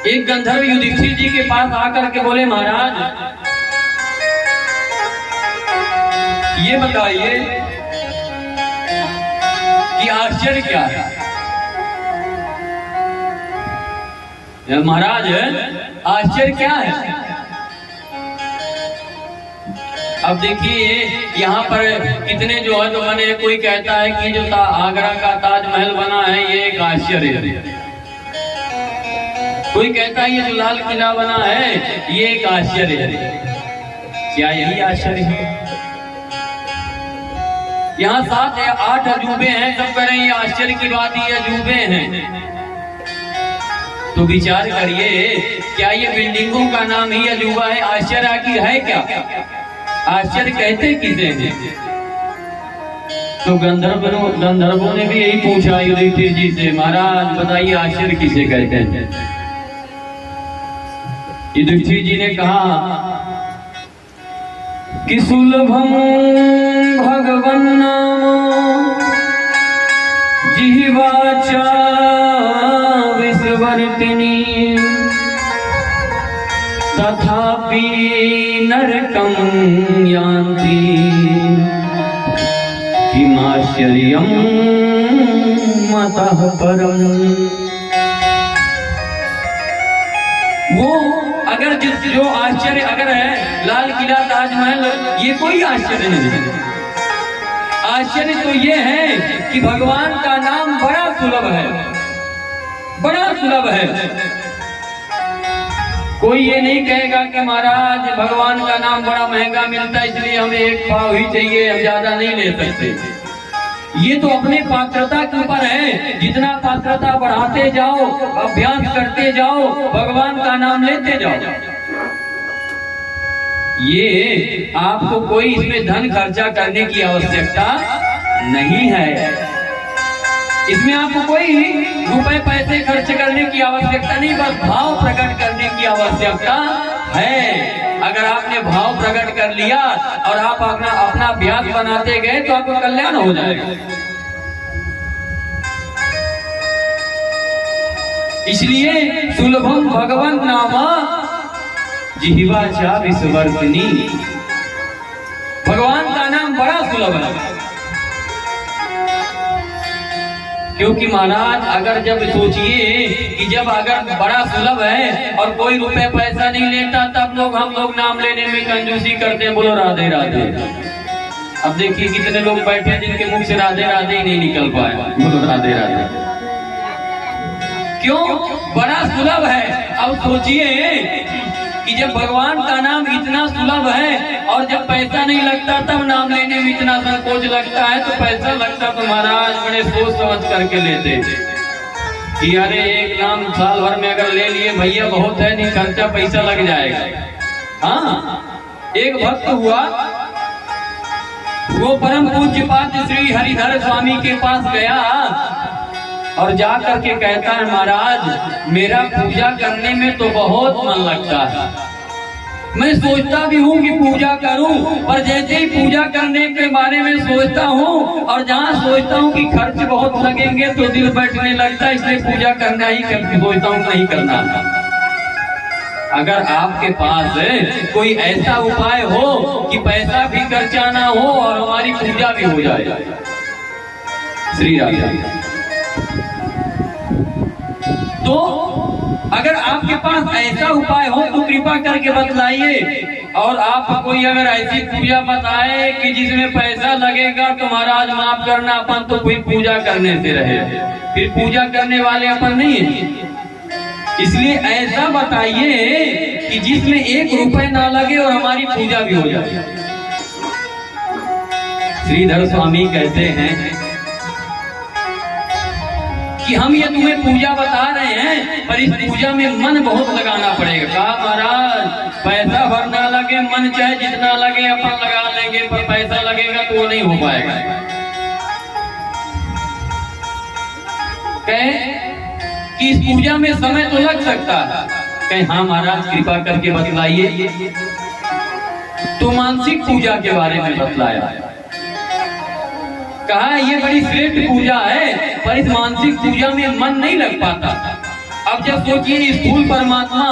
एक गंधर्व युधिष्ठिर जी के पास आकर के बोले, महाराज ये बताइए कि आश्चर्य क्या है। महाराज आश्चर्य क्या है। अब देखिए यहाँ पर कितने जो है तो बने, कोई कहता है कि जो आगरा का ताजमहल बना है ये एक आश्चर्य है, कोई कहता है ये जो लाल किला बना है ये एक आश्चर्य है। क्या यही आश्चर्य है? यहाँ 7 या 8 अजूबे हैं, सब कह रहे हैं ये आश्चर्य की बात, ये अजूबे हैं। तो विचार करिए, क्या ये बिल्डिंगों का नाम ही अजूबा है? आश्चर्य आखिर है क्या? आश्चर्य कहते किसे हैं? तो गंधर्वों ने भी यही पूछा युधिष्ठिर जी से, महाराज बताइए आश्चर्य किसे कहते हैं। युधिष्ठिर जी ने कहा कि सुलभम भगवन् नाम जिह्वाचा विस्वर्तिनी तथापि नरकं यान्ति किमाश्चर्यं मतः परम्। वो अगर जो आश्चर्य अगर है लाल किला ताजमहल, ये कोई आश्चर्य नहीं है। आश्चर्य तो ये है कि भगवान का नाम बड़ा सुलभ है, बड़ा सुलभ है। कोई ये नहीं कहेगा कि महाराज भगवान का नाम बड़ा महंगा मिलता है इसलिए हमें एक पाव ही चाहिए, हम ज्यादा नहीं ले सकते। ये तो अपने पात्रता के ऊपर है, जितना पात्रता बढ़ाते जाओ, अभ्यास करते जाओ, भगवान का नाम लेते जाओ। ये आपको कोई इसमें धन खर्चा करने की आवश्यकता नहीं है, इसमें आपको कोई रुपए पैसे खर्च करने की आवश्यकता नहीं, बस भाव प्रकट करने की आवश्यकता है। अगर आपने भाव प्रकट कर लिया और आप अपना अभ्यास बनाते गए तो आपका कल्याण हो जाएगा। इसलिए सुलभम भगवन् नामा जिह्वाचा विस्वर्तिनी, भगवान का नाम बड़ा सुलभ है। क्योंकि महाराज अगर जब सोचिए कि जब अगर बड़ा सुलभ है और कोई रुपए पैसा नहीं लेता, तब हम लोग नाम लेने में कंजूसी करते हैं। बोलो राधे राधे। अब देखिए कितने लोग बैठे हैं जिनके मुख से राधे राधे ही नहीं निकल पाए। बोलो राधे राधे। क्यों? बड़ा सुलभ है। अब सोचिए कि जब भगवान का नाम इतना सुलभ है और जब पैसा नहीं लगता तब नाम लेने में इतना संकोच लगता है, तो पैसा लगता तो महाराज बड़े सोच समझ करके लेते कि अरे एक नाम साल भर में अगर ले लिए भैया बहुत है, नहीं खर्चा पैसा लग जाएगा। हाँ, एक भक्त हुआ, वो परम पूज्यपाद श्री हरिधर स्वामी के पास गया और जा करके कहता है, महाराज मेरा पूजा करने में तो बहुत मन लगता है, मैं सोचता भी हूँ कि पूजा करूँ, पर जैसे ही पूजा करने के बारे में सोचता हूँ और जहाँ सोचता हूँ कि खर्च बहुत लगेंगे तो दिल बैठने लगता है, इसलिए पूजा करना ही सोचता हूँ नहीं करना। अगर आपके पास कोई ऐसा उपाय हो कि पैसा भी खर्चा ना हो और हमारी पूजा भी हो जाए। श्री राधे। तो अगर आपके पास ऐसा उपाय हो तो कृपा करके बतलाइए। और आप कोई अगर ऐसी पूजा बताए कि जिसमें पैसा लगेगा तो महाराज माफ करना, अपन तो कोई पूजा करने से रहे, फिर पूजा करने वाले अपन नहीं है। इसलिए ऐसा बताइए कि जिसमें 1 रुपए ना लगे और हमारी पूजा भी हो जाए। श्रीधर स्वामी कहते हैं कि हम ये तुम्हें पूजा बता रहे हैं, पर इस पूजा में मन बहुत लगाना पड़ेगा। कहा महाराज पैसा भर ना लगे, मन चाहे जितना लगे अपन लगा लेंगे, पर पैसा लगेगा तो वो नहीं हो पाएगा। कहे कि इस पूजा में समय तो लग सकता है। कहे हाँ महाराज कृपा करके बतलाइए। तो मानसिक पूजा के बारे में बतलाया। कहा ये बड़ी श्रेष्ठ पूजा है, पर इस मानसिक पूजा में मन नहीं लग पाता। अब जब सोचिए स्थूल परमात्मा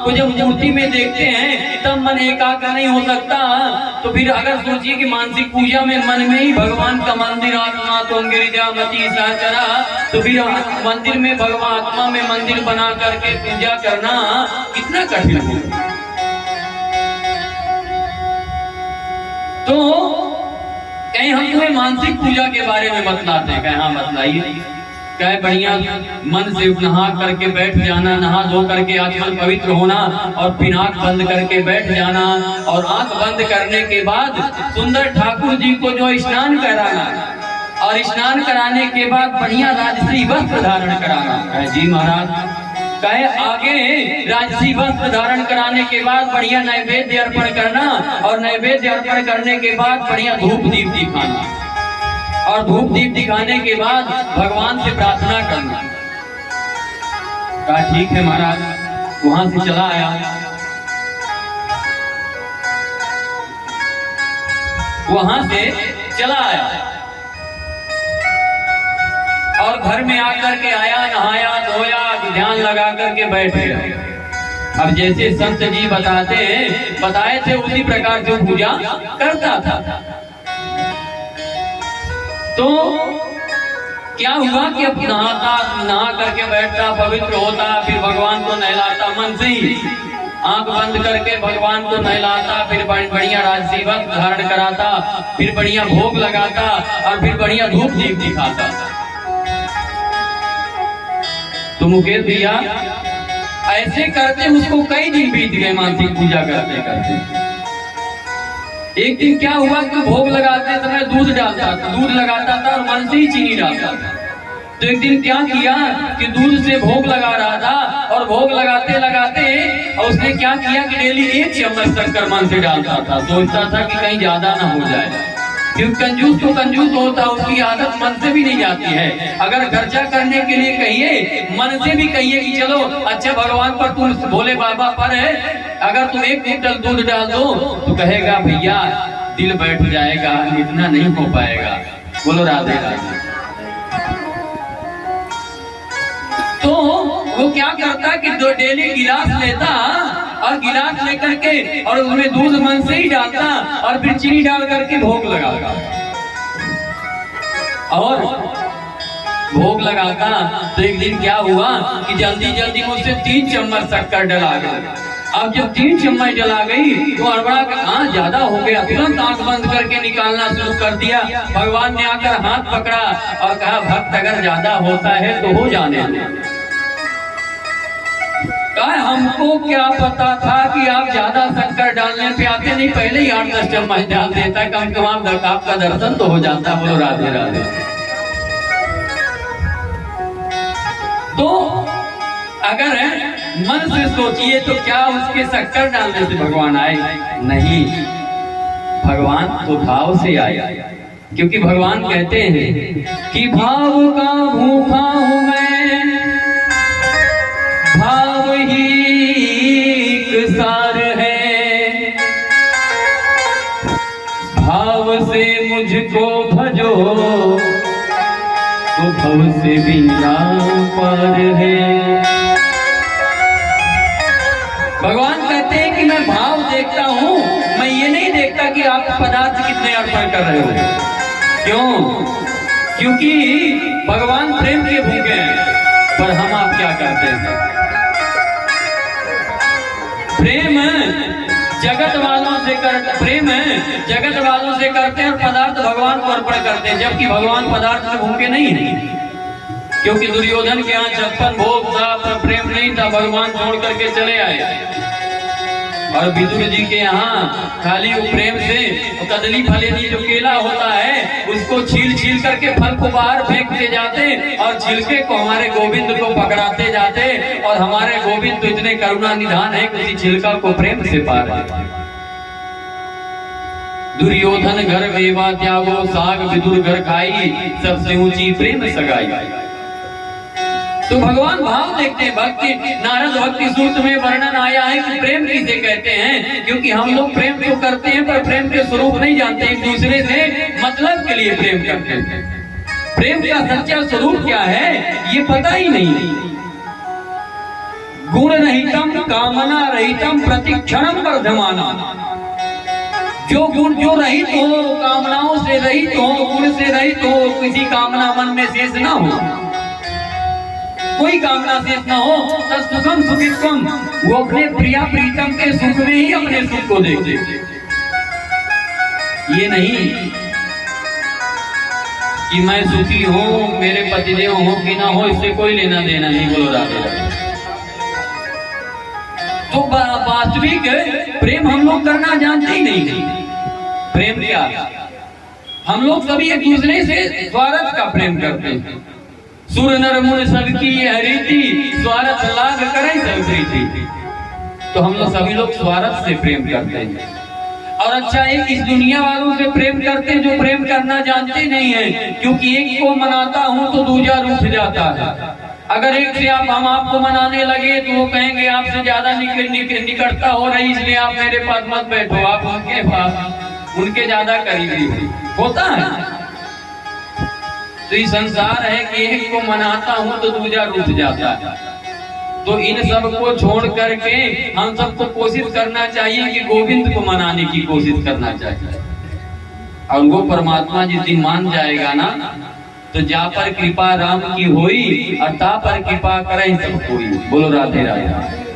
को जब मूर्ति में देखते हैं तब मन एकाग्र नहीं हो सकता, तो फिर अगर सोचिए कि मानसिक पूजा में मन में ही भगवान का मंदिर आत्मा तो गिरिजामती सहचरा, तो फिर मंदिर में भगवान आत्मा में मंदिर बना करके पूजा करना कितना कठिन हो। तो कहीं हम तुम्हें मानसिक पूजा के बारे में बतलाते हैं, कहीं हाँ बतलाइए। क्या बढ़िया मन से नहा करके बैठ जाना, नहा धो करके आचमन पवित्र होना और फिर आंख बंद करके बैठ जाना, और आंख बंद करने के बाद सुंदर ठाकुर जी को जो स्नान कराना, और स्नान कराने के बाद बढ़िया राजश्री वस्त्र धारण कराना। जी महाराज कहे आगे राजसी वस्त्र धारण कराने के बाद बढ़िया नैवेद्य अर्पण करना, और नैवेद्य अर्पण करने के बाद बढ़िया धूप दीप दिखाना, और धूप दीप दिखाने के बाद भगवान से प्रार्थना करना। कहा ठीक है महाराज। वहां से चला आया, वहां से चला आया और घर में आकर के आया, नहाया धोया, ध्यान लगा करके बैठ गया। अब जैसे संत जी बताए थे उसी प्रकार से पूजा करता था। तो क्या हुआ कि अब नहा करके बैठता, पवित्र होता, फिर भगवान को नहलाता, मन से ही आंख बंद करके भगवान को नहलाता, फिर बढ़िया राजसी वस्त्र धारण कराता, फिर बढ़िया भोग लगाता, और फिर बढ़िया धूप दीप दिखाता। तो मुकेश भैया ऐसे करते उसको कई दिन बीत गए मानसिक पूजा करते करते। एक दिन क्या हुआ कि भोग लगाते समय दूध डालता था, दूध लगाता था और मन से ही चीनी डालता था। तो एक दिन क्या किया कि दूध से भोग लगा रहा था, और भोग लगाते लगाते और उसने क्या किया कि डेली 1 चम्मच शक्कर मन से डालता था। सोचता था कि कहीं ज्यादा ना हो जाए, क्योंकि कंजूस तो कंजूस होता, उसकी आदत मन से भी नहीं जाती है। अगर खर्चा करने के लिए कहिए, मन से भी कहिए कि चलो अच्छा भगवान पर तुम भोले बाबा पर है, अगर तुम 1 लीटर दूध डाल दो तो कहेगा भैया दिल बैठ जाएगा, इतना नहीं हो पाएगा। बोलो राधे राधे। तो वो क्या करता कि दो डेली गिलास लेता, और गिलास लेकर के और उसमें दूध मन से ही डालता, और फिर चीनी डाल करके भोग लगाता, और भोग लगाता। तो एक दिन क्या हुआ कि जल्दी जल्दी मुझसे 3 चम्मच शक्कर डला गई। अब जब 3 चम्मच डला गई तो हड़बड़ा कर हाँ ज्यादा हो गया, तुरंत आंख बंद करके निकालना शुरू कर दिया। भगवान ने आकर हाथ पकड़ा और कहा भक्त अगर ज्यादा होता है तो हो जाने दो। हमको क्या पता था कि आप ज्यादा शक्कर डालने पे आते, नहीं पहले ही 8-10 चम्मच डाल देता, कम से कम आपका दर्शन तो हो जाता। बोलो राधे राधे। तो अगर मन से सोचिए तो क्या उसके शक्कर डालने से भगवान आए? नहीं, भगवान तो भाव से आए, क्योंकि भगवान कहते हैं कि भाव का भूखा हूं मैं, भाव ही सार है, भाव से मुझको भजो तो भव से बिना पार है। भगवान कहते हैं कि मैं भाव देखता हूं, मैं ये नहीं देखता कि आप पदार्थ कितने अर्पण कर रहे हो। क्यों? क्योंकि भगवान प्रेम के भूखे हैं, पर हम आप क्या करते हैं? प्रेम जगत वालों से करते हैं और पदार्थ भगवान को अर्पण करते हैं, जबकि भगवान पदार्थ से भूखे नहीं है। क्योंकि दुर्योधन के यहाँ 56 भोग था पर प्रेम नहीं था, भगवान छोड़ करके चले आए। और विदुर जी के यहाँ खाली वो प्रेम से कदली फलेनी जो केला होता है उसको छील छील करके फल को बाहर फेंकते जाते, और छिलके को हमारे गोविंद को पकड़ाते जाते, और हमारे गोविंद तो इतने करुणा निधान है कि छिलका को प्रेम से पार है। दुर्योधन घर वेवा त्यागो साग, विदुर घर खाई, सबसे ऊंची प्रेम सगाई। तो भगवान भाव देखते हैं। भक्ति नारद भक्ति सूत्र में वर्णन आया है कि प्रेम किसे कहते हैं, क्योंकि हम लोग प्रेम तो करते हैं पर प्रेम के स्वरूप नहीं जानते, एक दूसरे से मतलब के लिए प्रेम करते हैं। प्रेम का सच्चा स्वरूप क्या है ये पता ही नहीं। गुण रहितम कामना रहितम प्रतिक्षणम वर्धमाना। जो गुण जो रहित हो, कामनाओं से रहित हो, गुण से रहित हो, किसी कामना मन में शेष ना हो, कोई कामना शेष ना हो, सुखम सुखित्वम, वो अपने प्रिया प्रीतम के सुख में ही अपने सुख को देखते। ये नहीं कि मैं सुखी हूं, मेरे पतिदेव हो कि ना हो, इससे कोई लेना देना नहीं। बोलो राधे राधे। तो वास्तविक प्रेम हम लोग करना जानते ही नहीं। प्रेम क्या? हम लोग सभी एक दूसरे से स्वार्थ का प्रेम करते हैं। सुर नर मुन सबकी हरीति, स्वार्थ लाग करे सब प्रीति। तो हम लोग सभी लोग स्वार्थ से प्रेम करते हैं। और अच्छा, एक इस दुनिया वालों से प्रेम करते हैं जो प्रेम करना जानते नहीं है, क्योंकि एक को मनाता हूं तो दूजा रूठ जाता है। अगर एक से हम आपको मनाने लगे तो वो कहेंगे आपसे ज्यादा निकटता हो रही, इसलिए आप मेरे पास मत बैठो, आप उनके पास, उनके ज्यादा करीबी होता है। तो ये संसार है कि एक को मनाता हूं तो दूजा रूठ जाता है। तो इन सब को छोड़ करके हम सबको कोशिश करना चाहिए कि गोविंद को मनाने की कोशिश करना चाहिए। और वो परमात्मा जिस दिन मान जाएगा ना, तो जा पर कृपा राम की होई, और ता पर कृपा करें सब कोई। बोलो राधे राधे।